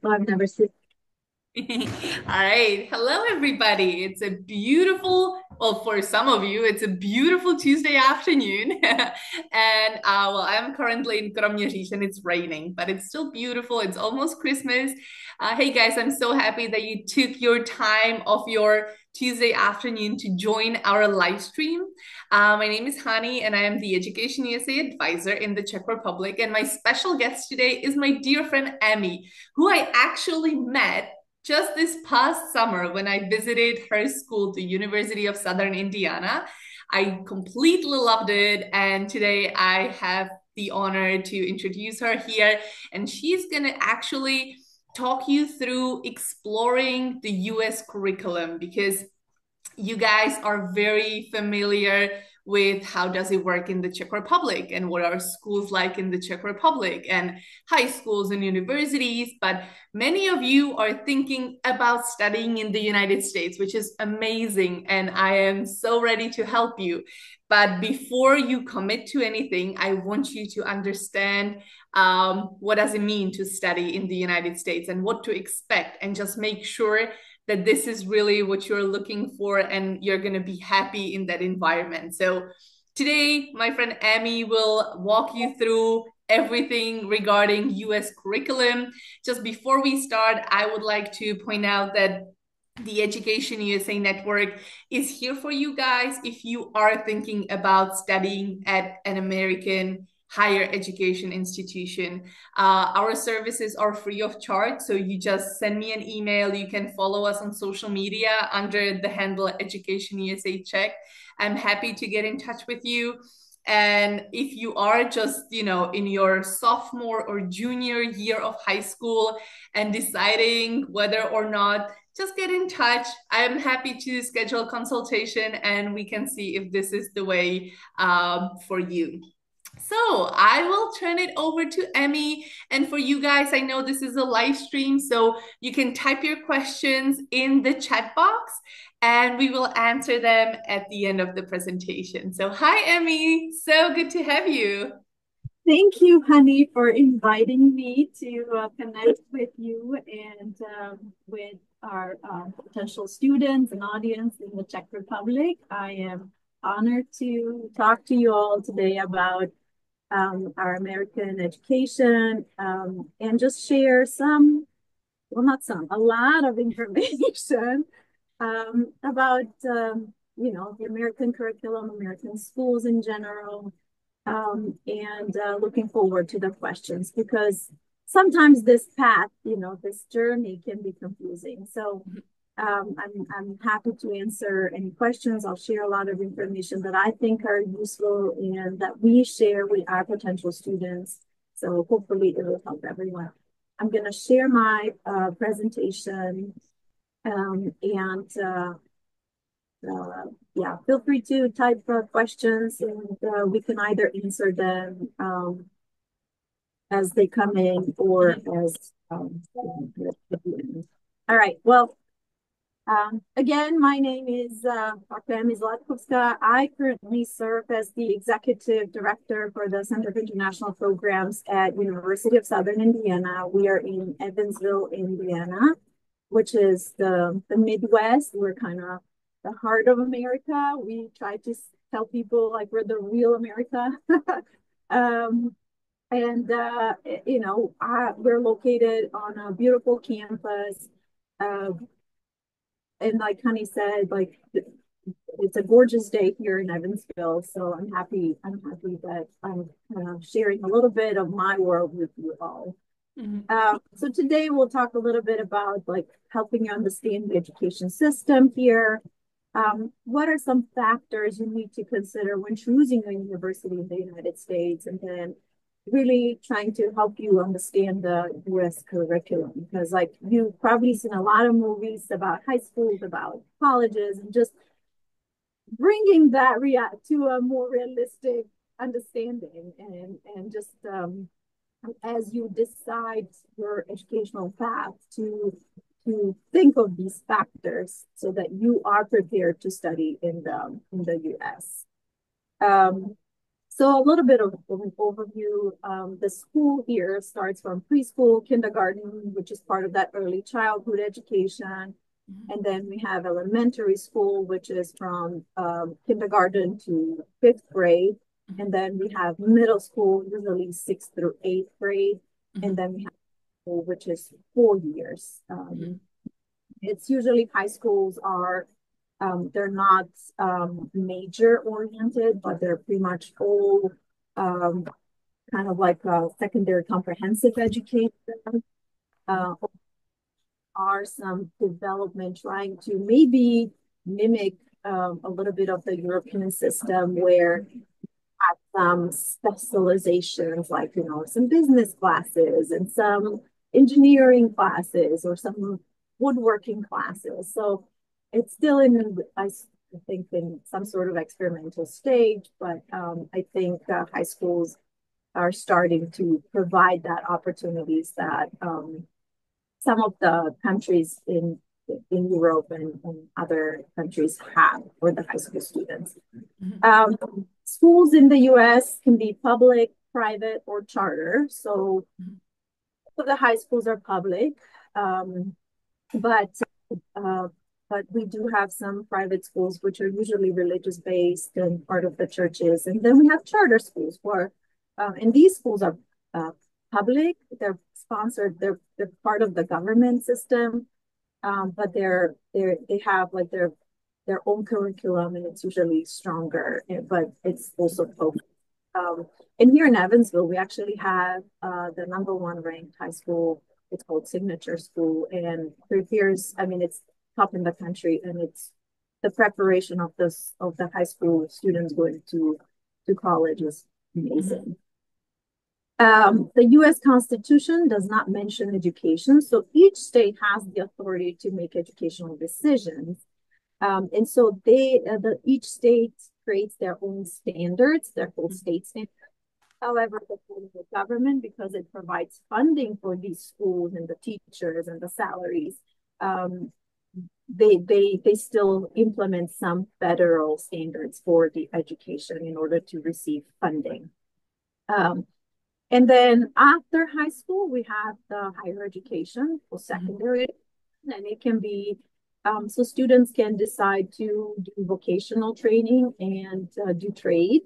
Oh, I've never seen. All right. Hello, everybody. It's a beautiful, well, for some of you, it's a beautiful Tuesday afternoon. Well, I'm currently in Kroměříž and it's raining, but it's still beautiful. It's almost Christmas. Hey, guys, I'm so happy that you took your time of your Tuesday afternoon to join our live stream. My name is Hani, and I am the Education USA advisor in the Czech Republic. And my special guest today is my dear friend, Emmy, who I actually met just this past summer when I visited her school, the University of Southern Indiana. I completely loved it. And today I have the honor to introduce her here. And she's going to actually talk you through exploring the US curriculum because you guys are very familiar with how does it work in the Czech Republic and what are schools like in the Czech Republic and high schools and universities, but many of you are thinking about studying in the United States, which is amazing, and I am so ready to help you. But before you commit to anything, I want you to understand what does it mean to study in the United States and what to expect, and just make sure that this is really what you're looking for and you're going to be happy in that environment. So today, my friend Amy will walk you through everything regarding US curriculum. Just before we start, I would like to point out that the Education USA Network is here for you guys if you are thinking about studying at an American higher education institution. Our services are free of charge, so you just send me an email. You can follow us on social media under the handle Education USA Czech. I'm happy to get in touch with you. And if you are just, in your sophomore or junior year of high school and deciding whether or not, just get in touch. I'm happy to schedule a consultation and we can see if this is the way for you. So I will turn it over to Emmy. And for you guys, I know this is a live stream, so you can type your questions in the chat box and we will answer them at the end of the presentation. So, hi, Emmy. So good to have you. Thank you, honey, for inviting me to connect with you and with our potential students and audience in the Czech Republic. I am honored to talk to you all today about our American education and just share not some, a lot of information about, the American curriculum, American schools in general, and looking forward to the questions because sometimes this path, this journey can be confusing. So I'm happy to answer any questions. I'll share a lot of information that I think are useful and that we share with our potential students. So hopefully it will help everyone. I'm going to share my presentation and yeah, feel free to type questions and we can either answer them as they come in or as all right. Well, again, my name is Dr. Emi Zlatkovska. I currently serve as the executive director for the Center for International Programs at University of Southern Indiana. We are in Evansville, Indiana, which is the Midwest. We're kind of the heart of America. We try to tell people like we're the real America. um, and we're located on a beautiful campus. Uh, and like Honey said, like it's a gorgeous day here in Evansville. So I'm happy. I'm happy that I'm sharing a little bit of my world with you all. Mhm. So today we'll talk a little bit about like helping you understand the education system here. What are some factors you need to consider when choosing a university in the United States, and then really trying to help you understand the US curriculum because like you've probably seen a lot of movies about high schools, about colleges, and just bringing that to a more realistic understanding and just as you decide your educational path to think of these factors so that you are prepared to study in the US. Um, So a little bit of an overview. The school here starts from preschool, kindergarten, which is part of that early childhood education. And then we have elementary school, which is from kindergarten to fifth grade. And then we have middle school, usually sixth through eighth grade. And then we have school, which is 4 years. It's usually high schools are they're not major oriented, but they're pretty much all kind of like a secondary comprehensive education. Are some development trying to maybe mimic a little bit of the European system where some specializations, like, some business classes and some engineering classes or some woodworking classes. So it's still I think, in some sort of experimental stage, but I think high schools are starting to provide that opportunities that some of the countries in Europe and other countries have for the high school students. Schools in the US can be public, private, or charter. So the high schools are public, but we do have some private schools which are usually religious based and part of the churches. And then we have charter schools where, and these schools are public, they're sponsored, they're part of the government system, but they have like their own curriculum, and it's usually stronger, but it's also focused. And here in Evansville, we actually have the #1 ranked high school. It's called Signature School, and prepares, I mean, it's top in the country, and it's the preparation of the high school students going to college is amazing. The US Constitution does not mention education, so each state has the authority to make educational decisions. And so each state creates their own standards, their whole state standards. However, the federal government, because it provides funding for these schools and the teachers and the salaries, they still implement some federal standards for the education in order to receive funding. And then after high school, we have the higher education for secondary, and it can be, so students can decide to do vocational training and do trade,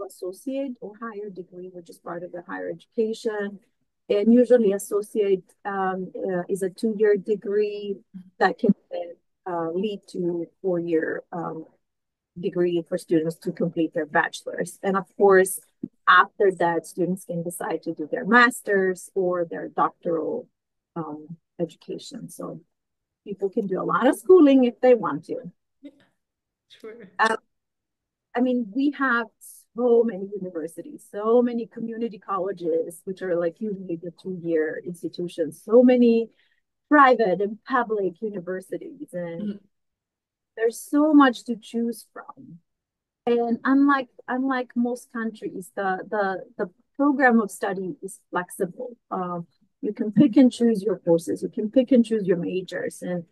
associate or higher degree, which is part of the higher education. And usually associate is a 2-year degree that can lead to 4-year degree for students to complete their bachelor's. And of course, after that, students can decide to do their master's or their doctoral education. So people can do a lot of schooling if they want to. Yeah, sure. I mean, we have so many universities, so many community colleges, which are like usually the 2-year institutions, so many private and public universities, and there's so much to choose from. And unlike most countries, the program of study is flexible. You can pick and choose your courses. You can pick and choose your majors. And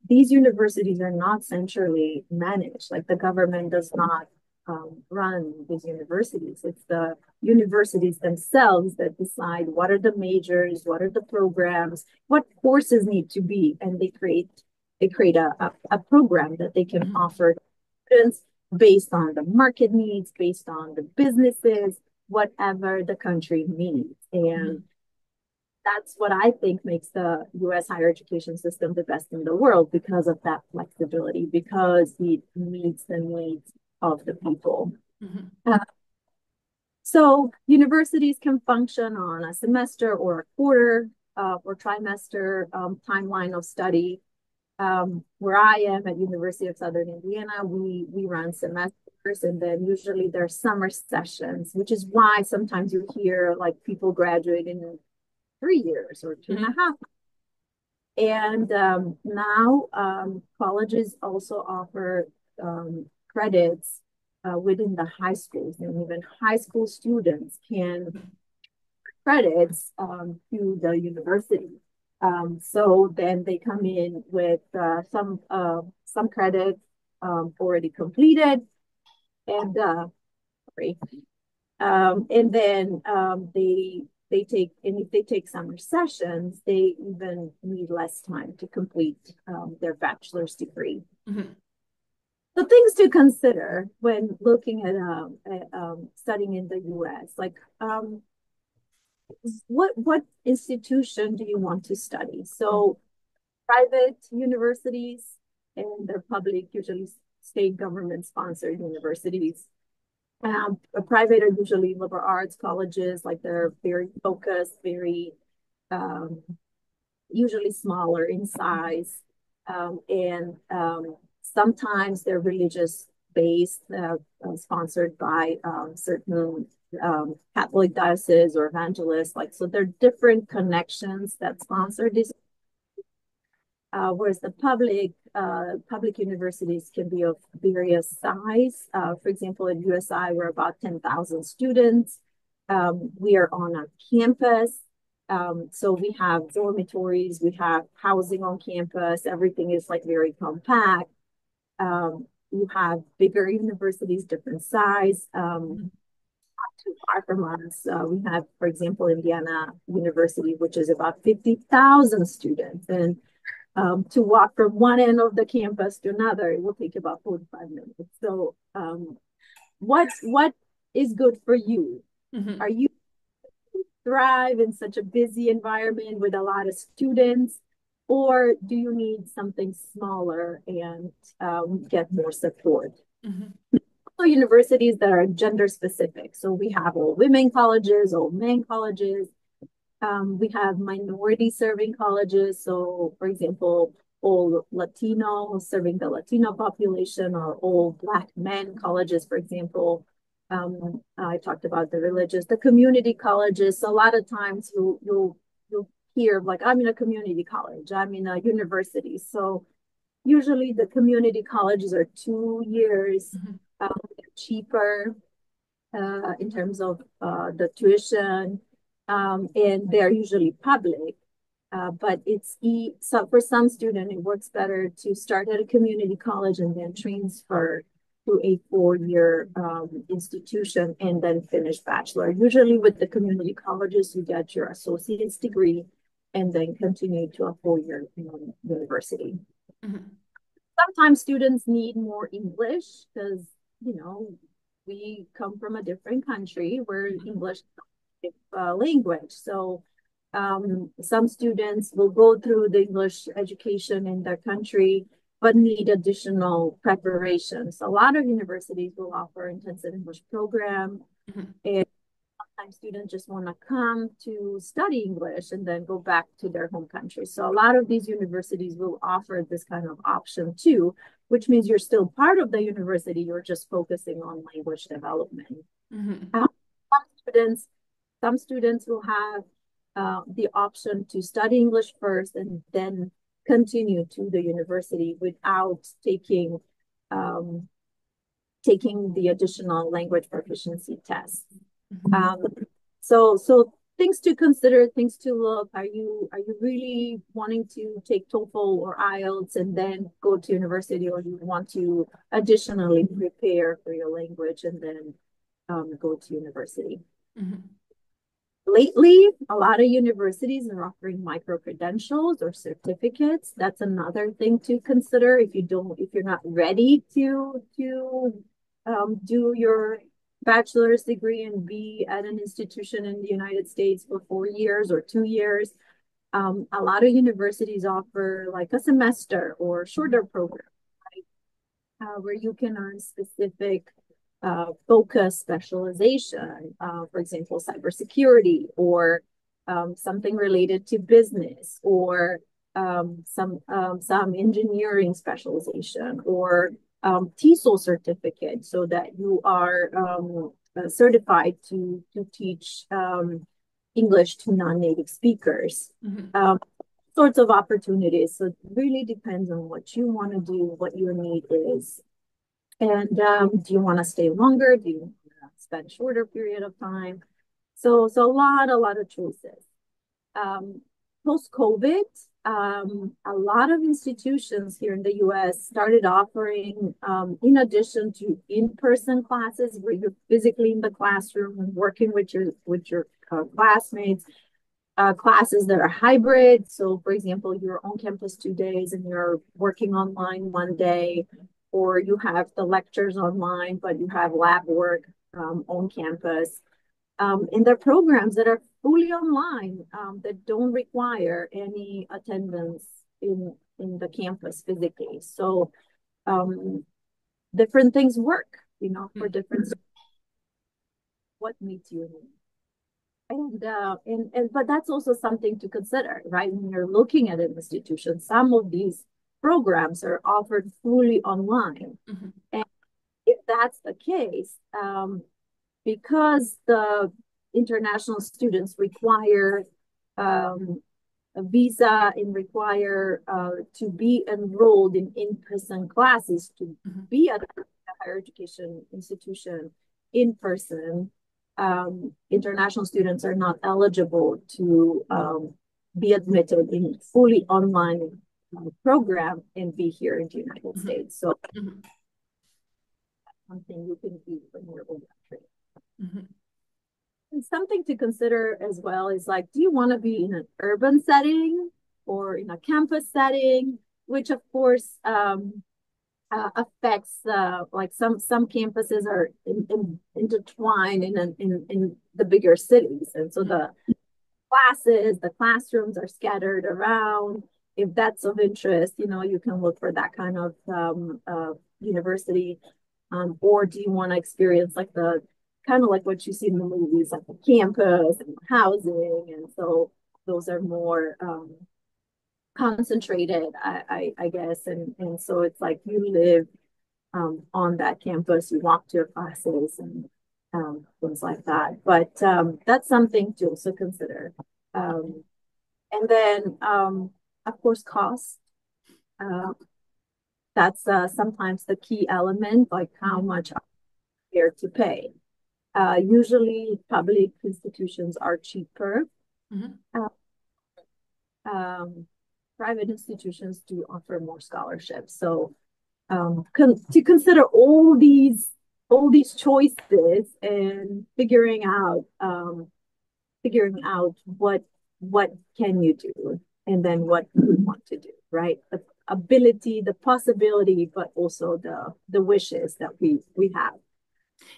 these universities are not centrally managed. Like, the government does not run these universities. It's the universities themselves that decide what are the majors, what are the programs, what courses need to be, and they create a program that they can offer students based on the market needs, based on the businesses, whatever the country needs. And that's what I think makes the US higher education system the best in the world, because of that flexibility, because it meets the needs of the people. So universities can function on a semester or a quarter or trimester timeline of study. Where I am at University of Southern Indiana, we run semesters, and then usually there's summer sessions, which is why sometimes you hear like people graduating in 3 years or 2.5. And now colleges also offer credits within the high schools, and even high school students can credits to the university. So then they come in with some credit already completed, And sorry. And then they take, and if they take summer sessions, they even need less time to complete their bachelor's degree. Mm-hmm. So things to consider when looking at studying in the U.S. Like, what institution do you want to study? So private universities and they're public, usually state government sponsored universities. Private are usually liberal arts colleges, like they're very focused, very um, usually smaller in size, and sometimes they're religious based, sponsored by certain Catholic diocese or evangelists. Like so, there are different connections that sponsor these. Whereas the public universities can be of various size. For example, at USI, we're about 10,000 students. We are on a campus. So we have dormitories, we have housing on campus. Everything is like very compact. You have bigger universities, different size. Too far from us. We have, for example, Indiana University, which is about 50,000 students. And to walk from one end of the campus to another, it will take about 45 minutes. So what is good for you? Mm-hmm. Are you thrive in such a busy environment with a lot of students, or do you need something smaller and get more support? Mm-hmm. Universities that are gender specific. So we have all women colleges, all men colleges. We have minority serving colleges. So, for example, all Latino serving the Latino population, or all Black men colleges, for example. I talked about the community colleges. So a lot of times you'll hear like, I'm in a community college, I'm in a university. So usually the community colleges are 2 years, Mm-hmm. cheaper in terms of the tuition, and they're usually public. But so for some student, it works better to start at a community college and then transfer to a 4-year institution and then finish bachelor. Usually with the community colleges, you get your associate's degree and then continue to a 4-year university. Mm-hmm. Sometimes students need more English because, we come from a different country where English is language. So some students will go through the English education in their country, but need additional preparations. A lot of universities will offer intensive English program, Mm-hmm. and sometimes students just want to come to study English and then go back to their home country. So a lot of these universities will offer this kind of option too, which means you're still part of the university, you're just focusing on language development. Mm-hmm. Some students will have the option to study English first and then continue to the university without um, taking the additional language proficiency test. Mm-hmm. So things to consider, things to look. Are you really wanting to take TOEFL or IELTS and then go to university, or do you want to additionally prepare for your language and then go to university? Mm-hmm. Lately, a lot of universities are offering micro credentials or certificates. That's another thing to consider if you're not ready to do your bachelor's degree and be at an institution in the United States for 4 years or 2 years. A lot of universities offer like a semester or shorter program, right? Where you can earn specific focus specialization, for example, cybersecurity, or something related to business, or some engineering specialization, or TESOL certificate, so that you are certified to teach English to non-native speakers. Mm-hmm. Sorts of opportunities. So it really depends on what you want to do, what your need is. And do you want to stay longer? Do you want to spend a shorter period of time? So a lot of choices. Post-COVID, a lot of institutions here in the US started offering, in addition to in-person classes where you're physically in the classroom and working with your classmates, classes that are hybrid. So, for example, you're on campus 2 days and you're working online one day, or you have the lectures online, but you have lab work on campus. And there are programs that are fully online that don't require any attendance in the campus physically. So different things work, for different what meets your needs. And but that's also something to consider, right? When you're looking at an institution, some of these programs are offered fully online. Mm-hmm. And if that's the case, because the international students require a visa and require to be enrolled in in-person classes to mm-hmm. be at a higher education institution in person, international students are not eligible to be admitted in fully online program and be here in the United mm-hmm. States. So mm-hmm. something you can do when you're in country. Mm-hmm. And something to consider as well is like, do you want to be in an urban setting or in a campus setting, which of course affects like some campuses are intertwined in the bigger cities, and so the classrooms are scattered around. If that's of interest, you can look for that kind of university, or do you want to experience like the kind of like what you see in the movies, like the campus and housing, and so those are more concentrated, I guess, and so it's like you live on that campus, you walk to your classes and things like that. But that's something to also consider. And then, of course, cost. That's sometimes the key element, like how much are you here to pay. Usually, public institutions are cheaper. Mm-hmm. Private institutions do offer more scholarships. So to consider all these choices and figuring out what can you do and then what you want to do, right? The ability, the possibility, but also the wishes that we have.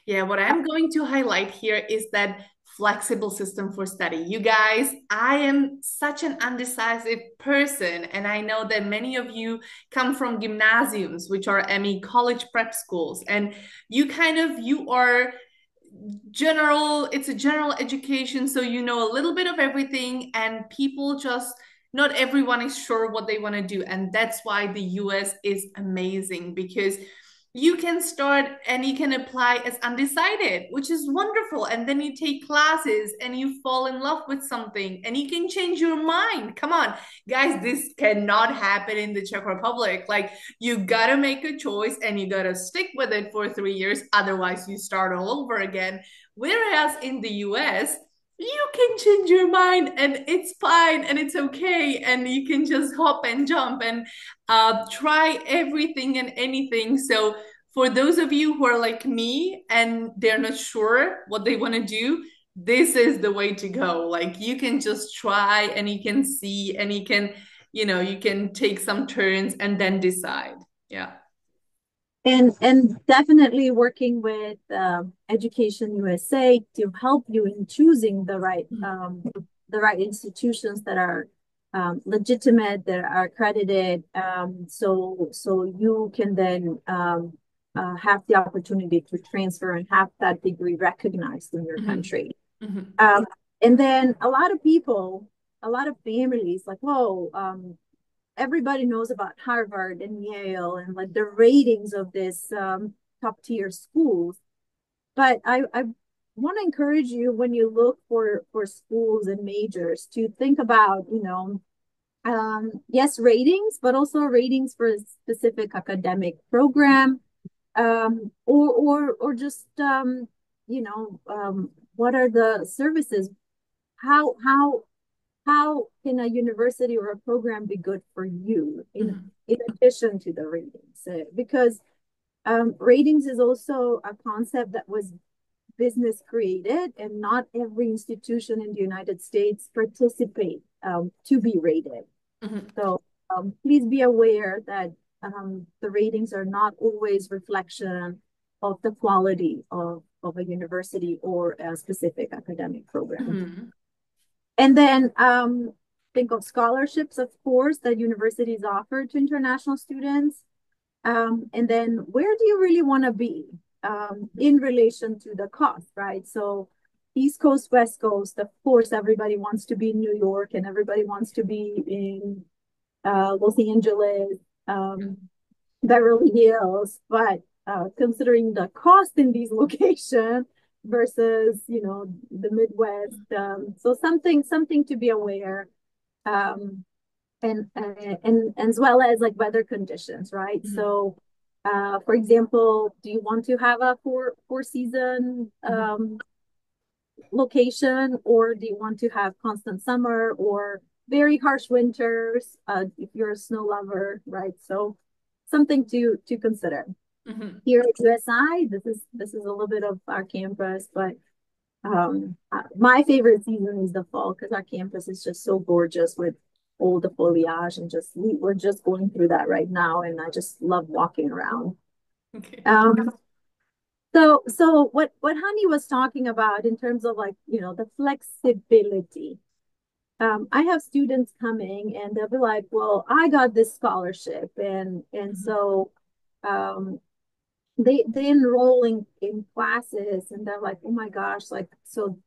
Yeah, what I'm going to highlight here is that flexible system for study. You guys, I am such an undecisive person, and I know that many of you come from gymnasiums, which are college prep schools, and you are it's a general education, so you know a little bit of everything, and people just not everyone is sure what they want to do, and that's why the US is amazing, because you can start and you can apply as undecided, which is wonderful. And then you take classes and you fall in love with something and you can change your mind. Come on, guys, this cannot happen in the Czech Republic. Like, you gotta make a choice and you gotta stick with it for 3 years. Otherwise, you start all over again. Whereas in the US, you can change your mind and it's fine and it's okay, and you can just hop and jump and try everything and anything. So for those of you who are like me and they're not sure what they want to do, this is the way to go. Like, you can just try and you can see and you can you can take some turns and then decide. Yeah. And definitely working with Education USA to help you in choosing the right institutions that are legitimate, that are accredited, so you can then have the opportunity to transfer and have that degree recognized in your mm-hmm. country. Mm-hmm. And then a lot of families like, whoa, everybody knows about Harvard and Yale and like the ratings of this top tier schools. But I want to encourage you, when you look for schools and majors, to think about, yes, ratings, but also ratings for a specific academic program, or just, what are the services? How how can a university or a program be good for you Mm-hmm. in addition to the ratings? Because ratings is also a concept that was business created, and not every institution in the United States participate to be rated. Mm-hmm. So please be aware that the ratings are not always reflection of the quality of a university or a specific academic program. Mm-hmm. And then think of scholarships, of course, that universities offer to international students. And then where do you really want to be in relation to the cost, right? So East Coast, West Coast, of course, everybody wants to be in New York and everybody wants to be in Los Angeles, Beverly Hills, but considering the cost in these locations versus, the Midwest, so something to be aware, um, and as well as like weather conditions, right? Mm-hmm. So, for example, do you want to have a four season location, or do you want to have constant summer or very harsh winters if you're a snow lover, right? So something to consider. Mm-hmm. Here at USI, this is a little bit of our campus, but my favorite season is the fall because our campus is just so gorgeous with all the foliage, and we're just going through that right now, and I just love walking around. Okay. So what Hani was talking about in terms of, like, the flexibility. I have students coming and they'll be like, well, I got this scholarship, and Mm-hmm. so um, they enroll in classes, and they're like, oh my gosh, like, so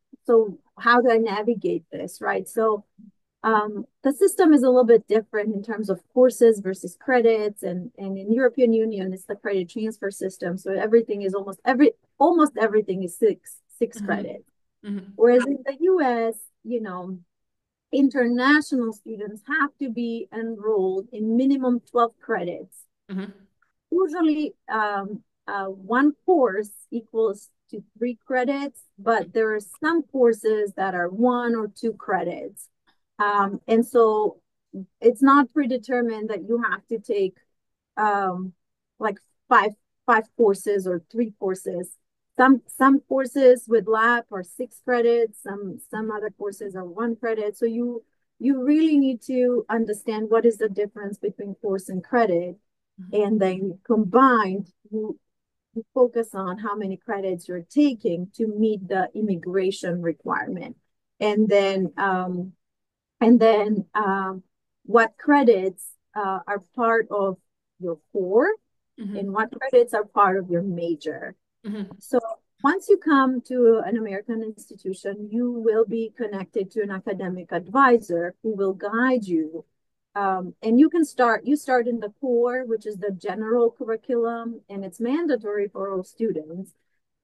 how do I navigate this, right? So the system is a little bit different in terms of courses versus credits, and in European Union it's the credit transfer system, so everything is almost everything is six Mm-hmm. credits, Mm-hmm. whereas in the US, international students have to be enrolled in minimum 12 credits. Mm-hmm. Usually, one course equals to 3 credits, but there are some courses that are 1 or 2 credits. And so it's not predetermined that you have to take like five courses or 3 courses. Some courses with lab are 6 credits, some other courses are 1 credit. So you really need to understand what is the difference between course and credit, and then combined, you focus on how many credits you're taking to meet the immigration requirement, and then what credits are part of your core, Mm-hmm. and what credits are part of your major. Mm-hmm. So once you come to an American institution, you will be connected to an academic advisor who will guide you. And you start in the core, which is the general curriculum, and it's mandatory for all students.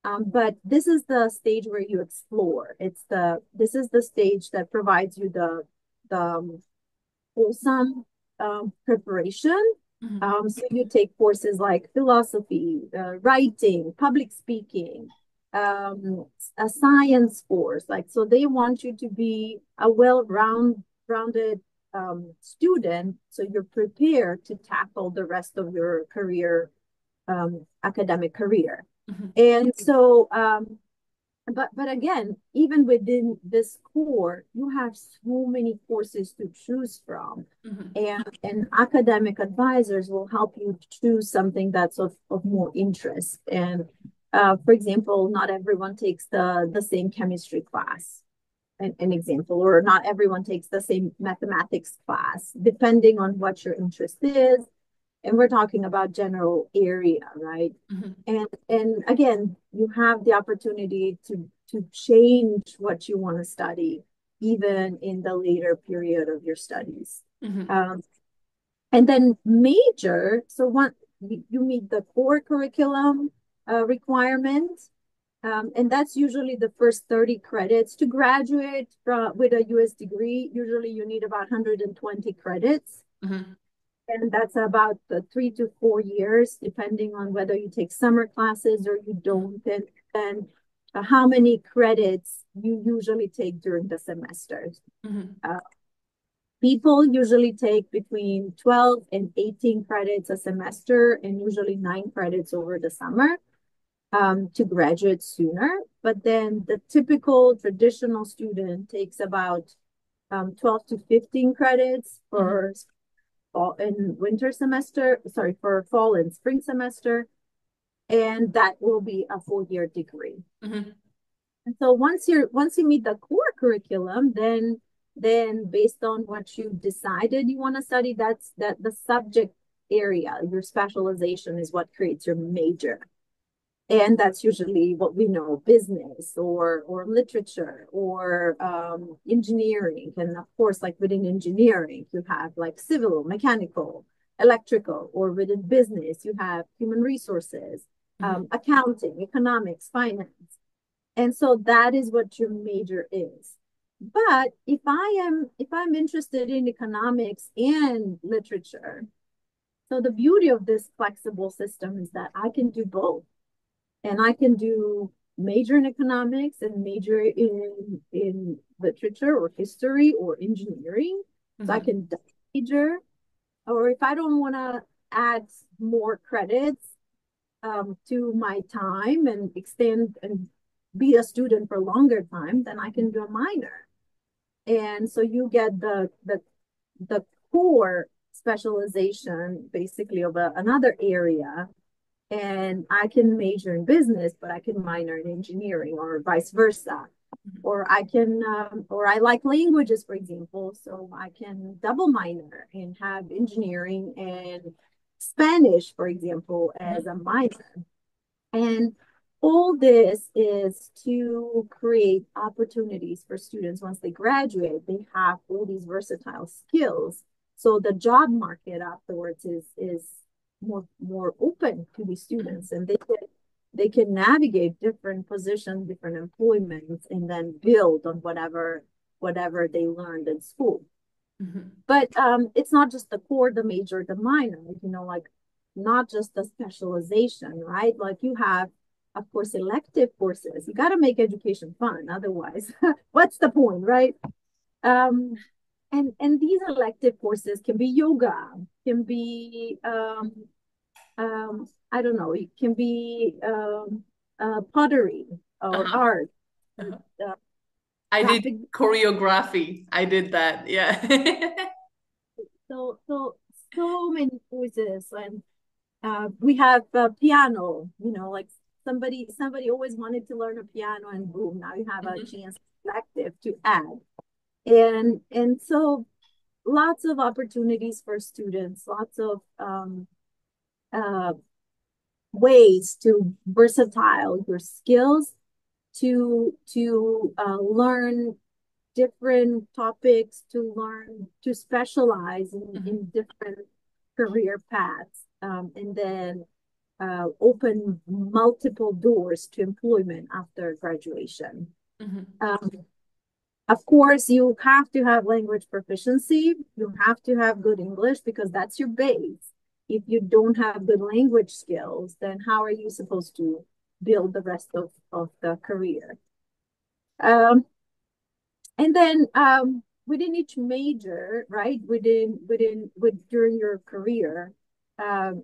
But this is the stage where you explore. This is the stage that provides you the wholesome preparation. Mm-hmm. So you take courses like philosophy, writing, public speaking, a science course. Like, so they want you to be a rounded student, so you're prepared to tackle the rest of your career, academic career. Mm-hmm. And so but again, even within this core, you have so many courses to choose from, Mm-hmm. and academic advisors will help you choose something that's of more interest. And for example, not everyone takes the same chemistry class, an example, or not everyone takes the same mathematics class, depending on what your interest is. And we're talking about general area, right? Mm-hmm. And again, you have the opportunity to change what you want to study even in the later period of your studies. Mm-hmm. And then major, so one, you meet the core curriculum requirement, and that's usually the first 30 credits to graduate with a US degree. Usually you need about 120 credits, Mm-hmm. and that's about the 3 to 4 years, depending on whether you take summer classes or you don't, and how many credits you usually take during the semesters. Mm-hmm. People usually take between 12 and 18 credits a semester and usually 9 credits over the summer to graduate sooner. But then the typical traditional student takes about 12 to 15 credits for fall and winter semester, sorry, for fall and spring semester. And that will be a 4-year degree. And so once you meet the core curriculum, then based on what you decided you want to study, that's the subject area, your specialization is what creates your major. And that's usually what we know, business or literature or engineering. And of course, like within engineering, you have like civil, mechanical, electrical, or within business, you have human resources, accounting, economics, finance. And so that is what your major is. But if I'm interested in economics and literature, so the beauty of this flexible system is that I can do both. And I can do major in economics and major in literature or history or engineering. So I can major, or if I don't want to add more credits to my time and extend and be a student for a longer time, then I can do a minor. And so you get the core specialization basically of another area. And I can major in business, but I can minor in engineering or vice versa. Or I like languages, for example, so I can double minor and have engineering and Spanish, for example, as a minor. And all this is to create opportunities for students once they graduate. They have all these versatile skills. So the job market afterwards is more open to the students, and they can navigate different positions, different employments, and then build on whatever they learned in school. But it's not just the core, the major, the minor, like not just the specialization, right? Like you have, of course, elective courses. You got to make education fun. Otherwise, what's the point, right? And these elective courses can be yoga, can be I don't know, it can be pottery or art. I did choreography. I did that. Yeah. so many courses, and we have piano. Like somebody always wanted to learn a piano, and boom, now you have a chance elective to add, and so lots of opportunities for students, lots of ways to versatile your skills to learn different topics, to specialize in different career paths, and then open multiple doors to employment after graduation. Of course, you have to have language proficiency. You have to have good English because that's your base. If you don't have good language skills, then how are you supposed to build the rest of the career? And then within each major, right, during your career,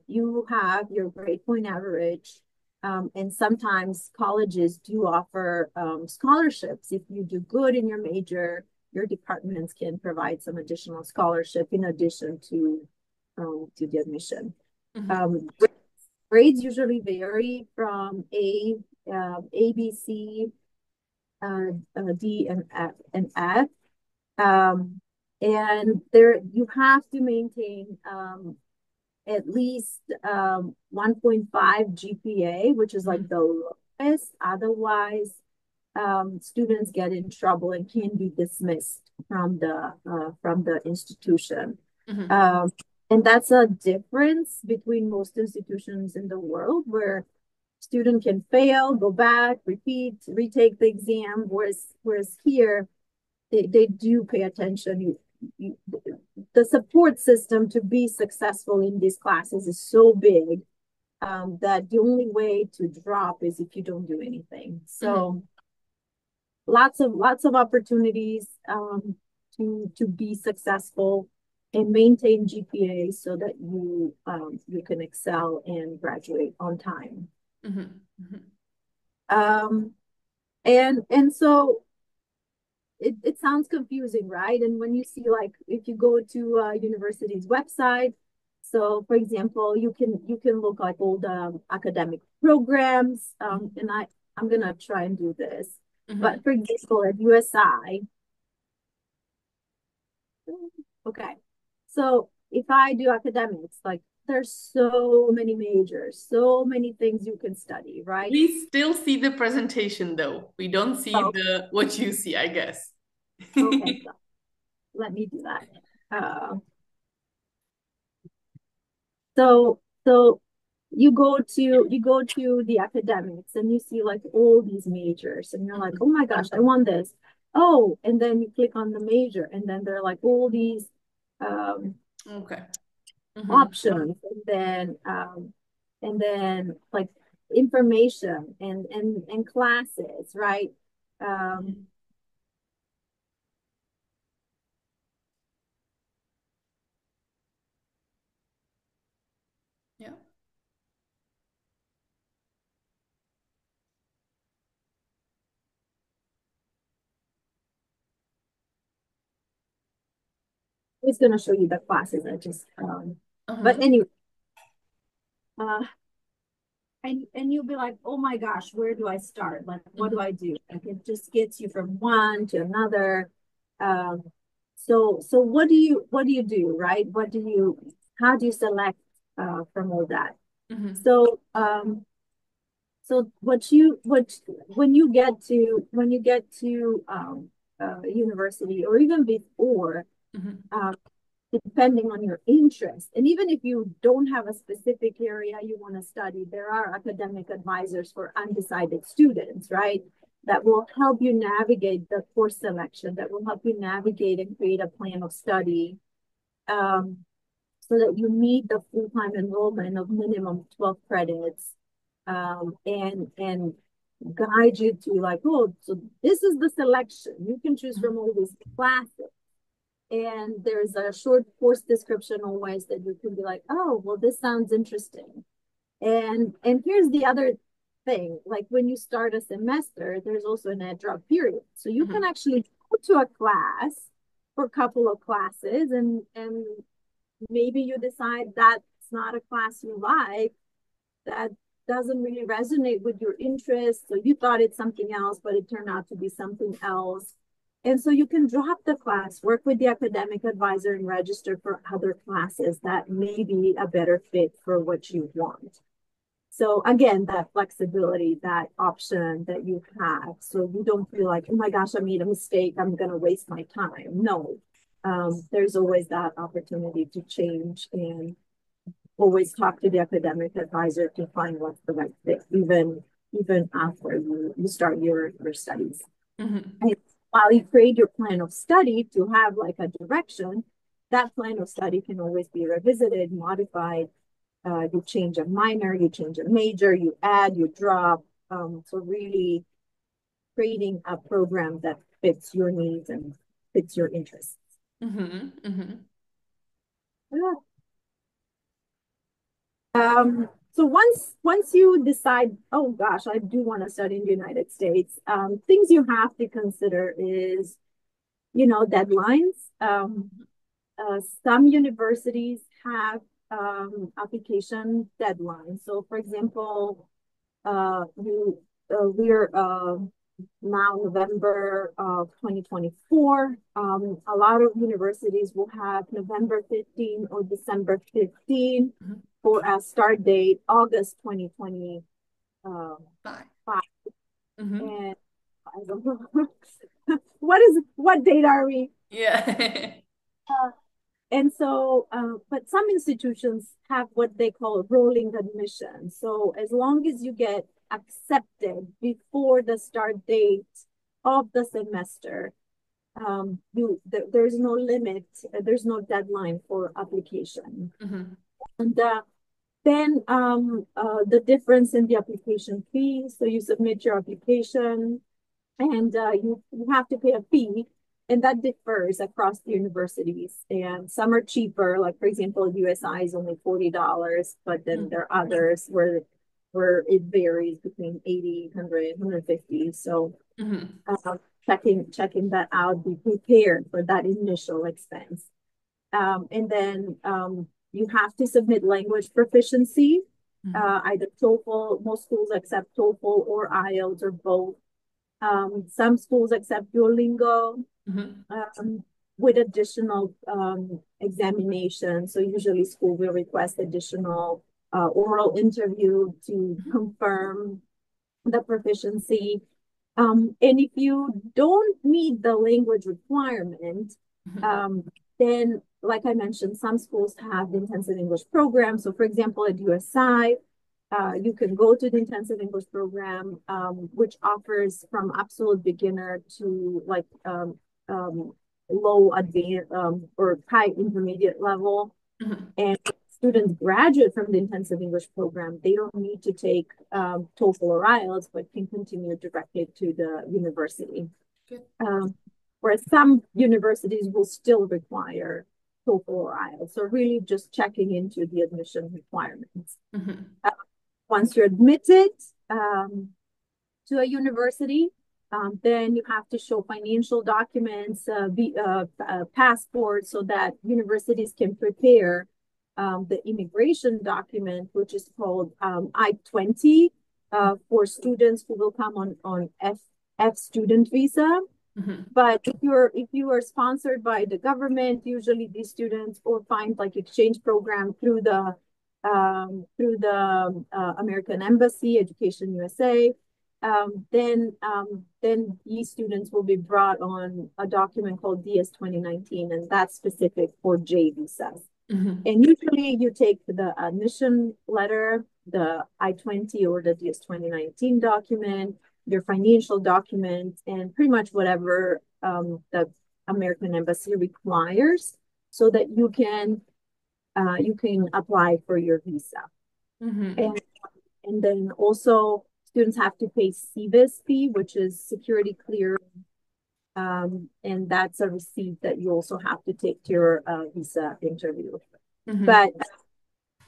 you have your grade point average. And sometimes colleges do offer scholarships. If you do good in your major, your departments can provide some additional scholarship in addition to the admission. Grades usually vary from A, B, C, D, and F. And there you have to maintain at least 1.5 GPA, which is like the lowest. Otherwise, students get in trouble and can be dismissed from the institution. And that's a difference between most institutions in the world, where student can fail, go back, repeat, retake the exam, whereas here they do pay attention. The support system to be successful in these classes is so big that the only way to drop is if you don't do anything. So lots of opportunities to be successful and maintain GPA so that you can excel and graduate on time. Mm-hmm. Mm-hmm. Um, and so it sounds confusing, right? And when you see, like, if you go to a university's website, so for example, you can look like all the academic programs, and I'm gonna try and do this. Mm-hmm. But for example, at USI, okay, so if I do academics, like there's so many majors, so many things you can study, right? We still see the presentation though. We don't see Oh, the what you see, I guess. okay, so let me do that. So you go to the academics and you see like all these majors and you're like, oh my gosh, I want this. Oh, and then you click on the major and then there are like all these um, Okay. Mm-hmm. options and then like information and classes, right? Um, Mm-hmm. Yeah. it's gonna show you the classes. But Uh-huh. anyway, uh, and you'll be like, oh my gosh, where do I start? Like, what do Mm-hmm. I do? Like, it just gets you from one to another. Um, so what do you do, right? How do you select from all that? Mm-hmm. So what when you get to university or even before, Mm-hmm. um, depending on your interest. And even if you don't have a specific area you want to study, there are academic advisors for undecided students, right? That will help you navigate the course selection, that will help you navigate and create a plan of study, um, so that you meet the full-time enrollment of minimum 12 credits, and guide you to like, oh, so this is the selection. You can choose from all these classes and there's a short course description always that you can be like, oh, well, this sounds interesting. And here's the other thing, like when you start a semester, there's also an ed drop period, so you can Mm-hmm. actually go to a class for a couple of classes, and maybe you decide that's not a class you like, that doesn't really resonate with your interests. So you thought it's something else, but it turned out to be something else. And so you can drop the class, work with the academic advisor, and register for other classes that may be a better fit for what you want. So again, that flexibility, that option that you have, so you don't feel like, oh my gosh, I made a mistake, I'm going to waste my time. No, there's always that opportunity to change and always talk to the academic advisor to find what's the right fit, even after you start your studies. Mm-hmm. And while you create your plan of study to have like a direction, that plan of study can always be revisited, modified. You change a minor, you change a major, you add, you drop. So really creating a program that fits your needs and fits your interests. Mm-hmm. Mm-hmm. Yeah. So once you decide, oh gosh, I do want to study in the United States, things you have to consider is, deadlines. Some universities have application deadlines. So, for example, we're now November of 2024. A lot of universities will have November 15 or December 15 Mm-hmm. for a start date, August 2025. Bye. Mm-hmm. And I don't know what date are we? Yeah. Uh, And so, but some institutions have what they call rolling admission. So as long as you get accepted before the start date of the semester, there's no limit, there's no deadline for application. Mm-hmm. And then the difference in the application fee. So you submit your application, and you have to pay a fee. and that differs across the universities. And some are cheaper, like for example, USI is only $40, but then there are others where it varies between 80, 100, 150. So checking that out, be prepared for that initial expense. And then you have to submit language proficiency, either TOEFL. Most schools accept TOEFL or IELTS or both. Some schools accept Duolingo with additional examination. So usually school will request additional oral interview to confirm the proficiency. And if you don't meet the language requirement, then, like I mentioned, some schools have the intensive English program. So, for example, at USI, you can go to the intensive English program, which offers from absolute beginner to like low advanced or high intermediate level. And students graduate from the intensive English program, they don't need to take TOEFL or IELTS, but can continue directly to the university. Whereas some universities will still require TOEFL or IELTS. So really just checking into the admission requirements. Once you're admitted to a university, then you have to show financial documents, passport, so that universities can prepare the immigration document, which is called I-20 for students who will come on F student visa. But if you are sponsored by the government, usually these students will find like exchange program through the American Embassy, EducationUSA. Then these students will be brought on a document called DS 2019, and that's specific for J visas. And usually you take the admission letter, the I-20 or the DS 2019 document, your financial document, and pretty much whatever the American Embassy requires, so that you can apply for your visa. And then also students have to pay CVIS fee, which is security clearance. And that's a receipt that you also have to take to your visa interview. But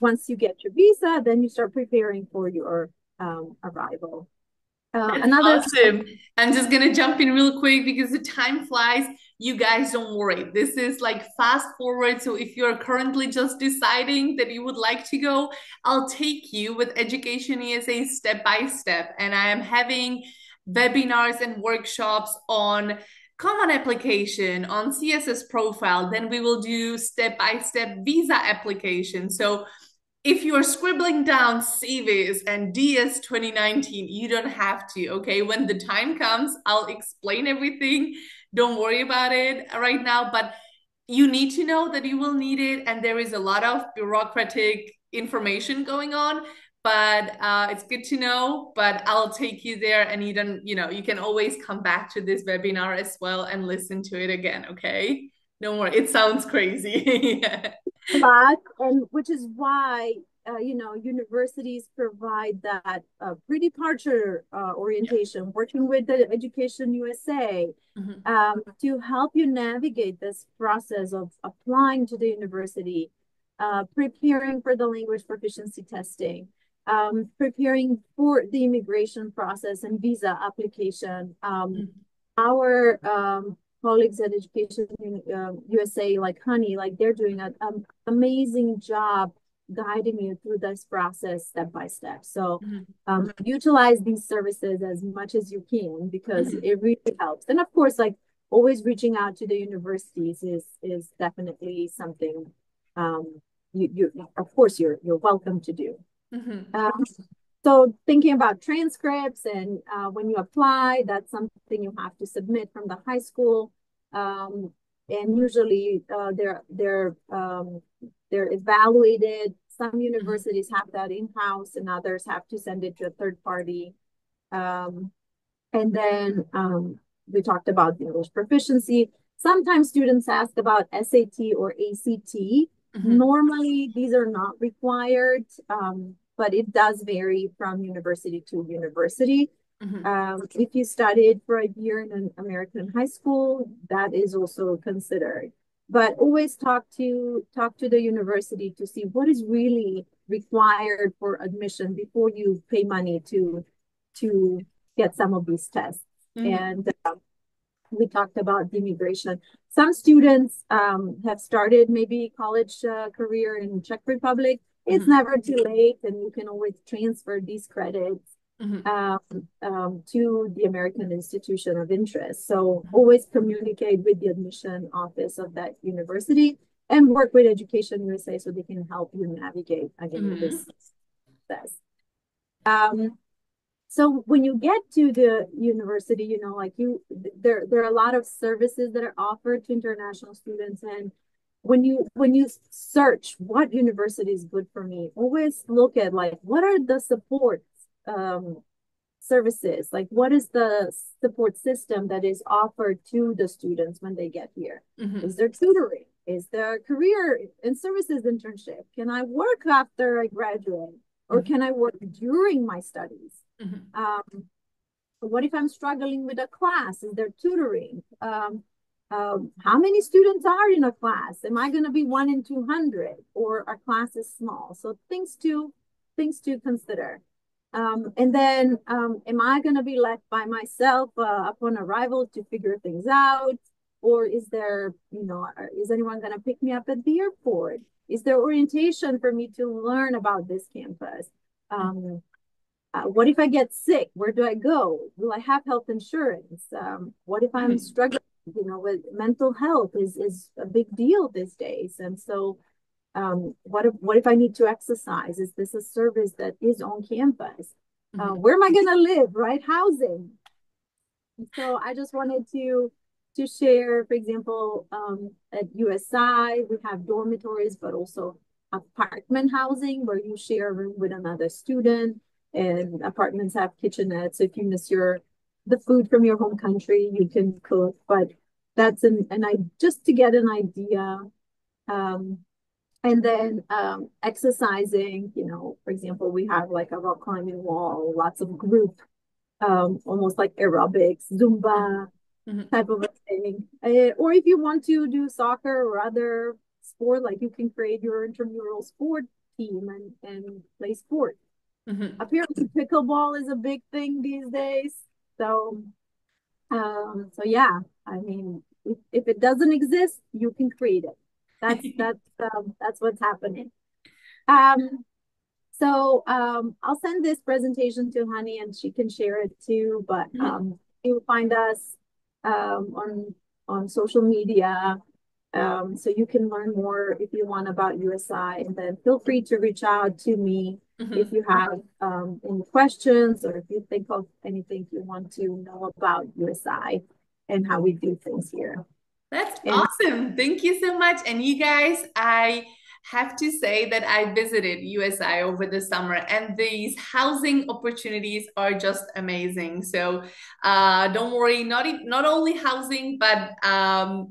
once you get your visa, then you start preparing for your arrival. Awesome. I'm just gonna jump in real quick because the time flies. You guys don't worry. This is like fast forward. So if you're currently just deciding that you would like to go, I'll take you with Education ESA step by step. And I am having webinars and workshops on common application, on CSS profile. Then we will do step-by-step visa application. So if you're scribbling down CVs and DS 2019, you don't have to, okay? When the time comes, I'll explain everything. Don't worry about it right now, but you need to know that you will need it, and there is a lot of bureaucratic information going on, but it's good to know. But I'll take you there, and you can always come back to this webinar as well and listen to it again, okay? Don't worry, it sounds crazy. And which is why universities provide that pre-departure orientation, working with the EducationUSA to help you navigate this process of applying to the university, preparing for the language proficiency testing, preparing for the immigration process and visa application. Our colleagues at Education USA, like Honey, like they're doing an amazing job guiding you through this process step by step. So utilize these services as much as you can, because it really helps. And of course, like always reaching out to the universities is definitely something you of course you're welcome to do. So thinking about transcripts and when you apply, that's something you have to submit from the high school. And usually they're evaluated. Some universities have that in-house, and others have to send it to a third party. And then we talked about the English proficiency. Sometimes students ask about SAT or ACT. Normally, these are not required, but it does vary from university to university. If you studied for a year in an American high school, that is also considered. But always talk to the university to see what is really required for admission before you pay money to get some of these tests. And we talked about the immigration. Some students have started maybe college career in Czech Republic. It's never too late, and you can always transfer these credits to the American institution of interest. So always communicate with the admission office of that university and work with Education USA so they can help you navigate again this process. So when you get to the university, you know, like there are a lot of services that are offered to international students. And when you search what university is good for me, always look at like what are the support services, like what is the support system that is offered to the students when they get here. Is there tutoring? Is there career and services internship? Can I work after I graduate, or can I work during my studies? What if I'm struggling with a class? Is there tutoring? How many students are in a class? Am I going to be 1 in 200, or our class is small? So things to consider. And then, am I going to be left by myself upon arrival to figure things out? Or is there, you know, is anyone going to pick me up at the airport? Is there orientation for me to learn about this campus? What if I get sick? Where do I go? Will I have health insurance? What if I'm struggling, you know, with mental health is a big deal these days. And so what if I need to exercise? Is this a service that is on campus? Where am I going to live, right? Housing. So I just wanted to share, for example, at USI, we have dormitories, but also apartment housing where you share a room with another student, and apartments have kitchenettes. So if you miss the food from your home country, you can cook. But that's just to get an idea. And then exercising, you know, for example, we have like a rock climbing wall, lots of group, almost like aerobics, Zumba type of a thing. Or if you want to do soccer or other sport, like you can create your intramural sport team and play sport. Apparently pickleball is a big thing these days. So yeah, I mean, if it doesn't exist, you can create it. That's what's happening. So I'll send this presentation to Honey and she can share it too. But you'll find us on social media. So you can learn more if you want about USI, and then feel free to reach out to me if you have any questions, or if you think of anything you want to know about USI and how we do things here. That's awesome. Thank you so much. And you guys, I have to say that I visited USI over the summer, and these housing opportunities are just amazing. So don't worry, not only housing, but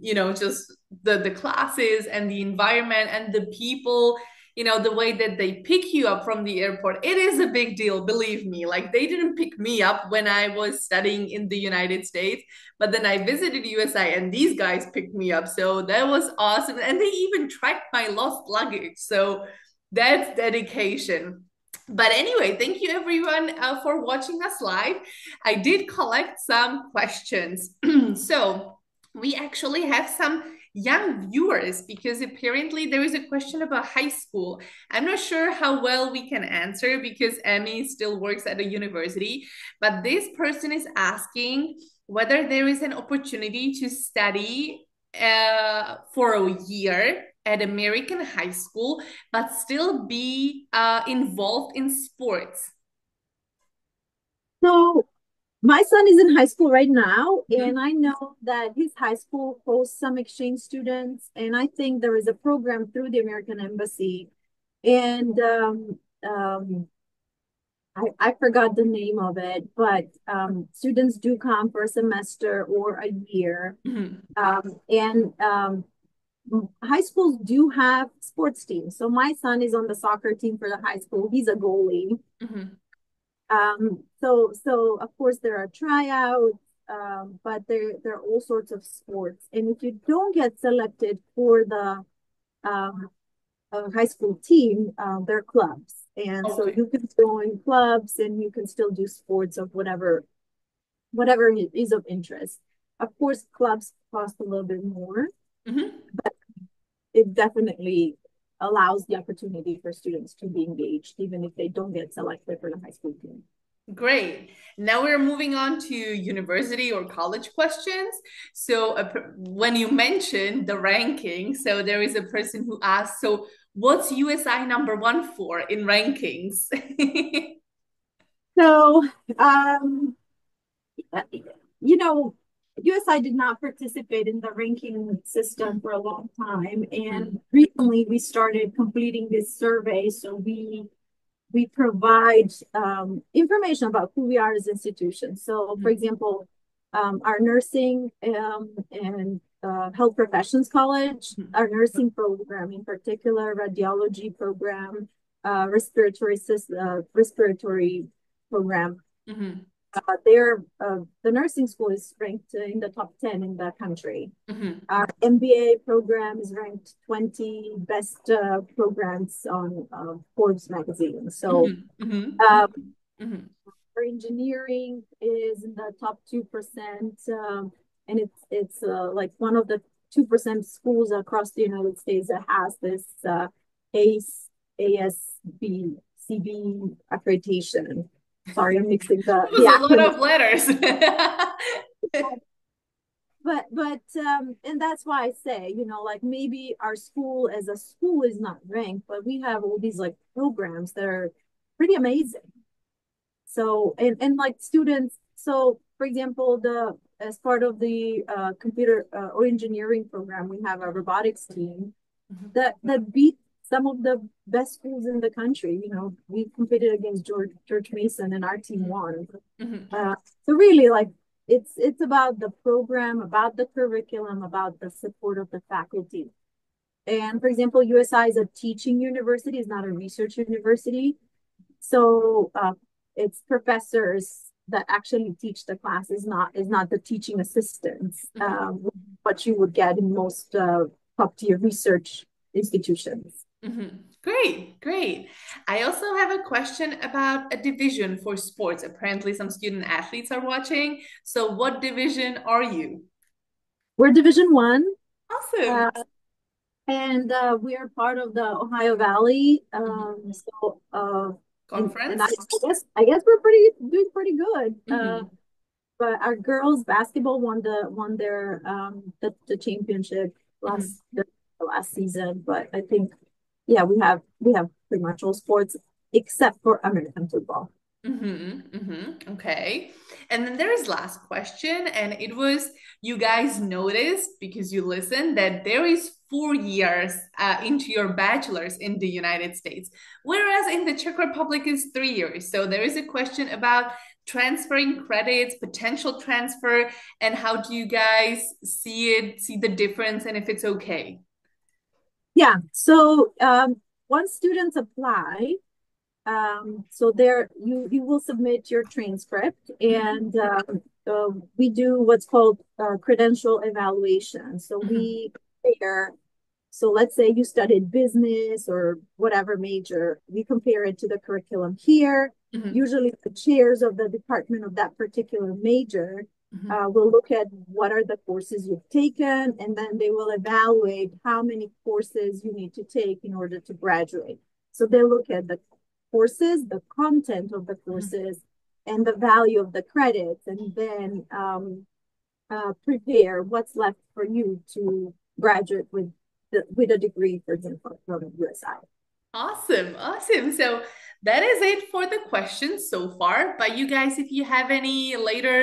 you know, just the classes and the environment and the people, you know, the way that they pick you up from the airport. It is a big deal, believe me. Like, they didn't pick me up when I was studying in the United States, but then I visited USI and these guys picked me up. So that was awesome. And they even tracked my lost luggage. So that's dedication. But anyway, thank you everyone for watching us live. I did collect some questions. So we actually have some young viewers, because apparently there is a question about high school. I'm not sure how well we can answer because Emmy still works at a university, but this person is asking whether there is an opportunity to study for a year at American high school, but still be involved in sports. So my son is in high school right now, and I know that his high school hosts some exchange students, and I think there is a program through the American Embassy, and I forgot the name of it, but students do come for a semester or a year, and high schools do have sports teams. So my son is on the soccer team for the high school. He's a goalie. So of course there are tryouts, but there are all sorts of sports. And if you don't get selected for the um, high school team, there are clubs, and so Okay. you can join clubs and you can still do sports of whatever is of interest. Of course, clubs cost a little bit more, Hmm. but it definitely allows the opportunity for students to be engaged, even if they don't get selected for the high school team. Great. Now we're moving on to university or college questions. So when you mentioned the ranking, so there is a person who asked, so what's USI number one for in rankings? So, um, uh, you know, USI did not participate in the ranking system for a long time, and recently we started completing this survey. So we provide information about who we are as institutions. So, for example, our nursing and health professions college, our nursing program in particular, radiology program, respiratory program. Mhm, The nursing school is ranked in the top 10 in the country. mhm, Our MBA program is ranked 20 best programs on Forbes magazine. So mhm, mhm, um, mhm, our engineering is in the top 2%, and it's like one of the 2% schools across the United States that has this ACE, ASB, CB accreditation. Sorry, I'm mixing It the was a lot acronym. of letters. But and that's why I say, like maybe our school as a school is not ranked, but we have all these like programs that are pretty amazing. So and like students, so for example, the as part of the computer or engineering program, we have a robotics team that beat some of the best schools in the country. We competed against George Mason, and our team won. Mhm, Uh, so really, like it's about the program, about the curriculum, about the support of the faculty. And for example, USI is a teaching university, is not a research university. So it's professors that actually teach the class, is not the teaching assistants, mhm, what you would get in most top tier research institutions. mhm. Great, great. I also have a question about a division for sports. Apparently, some student athletes are watching. So, what division are you? We're Division One, Awesome. uh, and we are part of the Ohio Valley. Mhm. And Conference? I guess we're pretty doing pretty good. Hmm. But our girls basketball won their the championship last season. But I think yeah, we have pretty much all sports except for American football. Okay. And then there is last question, and it was you guys noticed because you listened that there is 4 years into your bachelor's in the United States, whereas in the Czech Republic is 3 years. So there is a question about transferring credits, potential transfer, and how do you guys see it, see the difference, and if it's okay. Yeah. So once students apply, so there you will submit your transcript, Mhm, and we do what's called credential evaluation. So mhm, we compare. So let's say you studied business or whatever major, we compare it to the curriculum here. mhm, Usually, the chairs of the department of that particular major mhm, will look at what are the courses you've taken, and then they will evaluate how many courses you need to take in order to graduate. So they look at the courses, the content of the mhm. courses, and the value of the credits, and then prepare what's left for you to graduate with a degree, for example, from USI. Awesome, awesome. So that is it for the questions so far. But you guys, if you have any later,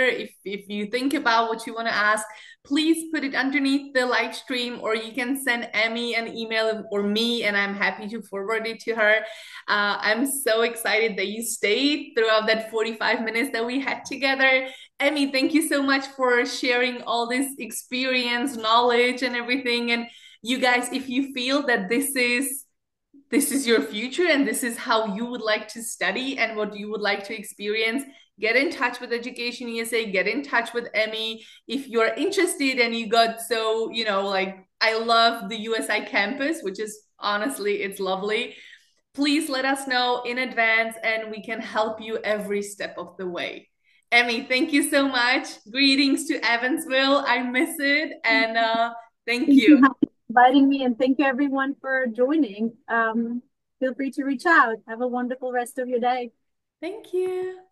if you think about what you want to ask, please put it underneath the live stream, or you can send Emmy an email or me, and I'm happy to forward it to her. I'm so excited that you stayed throughout that 45 minutes that we had together. Emmy, thank you so much for sharing all this experience, knowledge, and everything. And you guys, if you feel that this is this is your future and this is how you would like to study and what you would like to experience, get in touch with Education USA, get in touch with Emmy. If you're interested and you got so, like, I love the USI campus, which is honestly, it's lovely. Please let us know in advance and we can help you every step of the way. Emmy, thank you so much. Greetings to Evansville. I miss it. And thank Thank you. you for inviting me, and thank you everyone for joining. Feel free to reach out. Have a wonderful rest of your day. Thank you.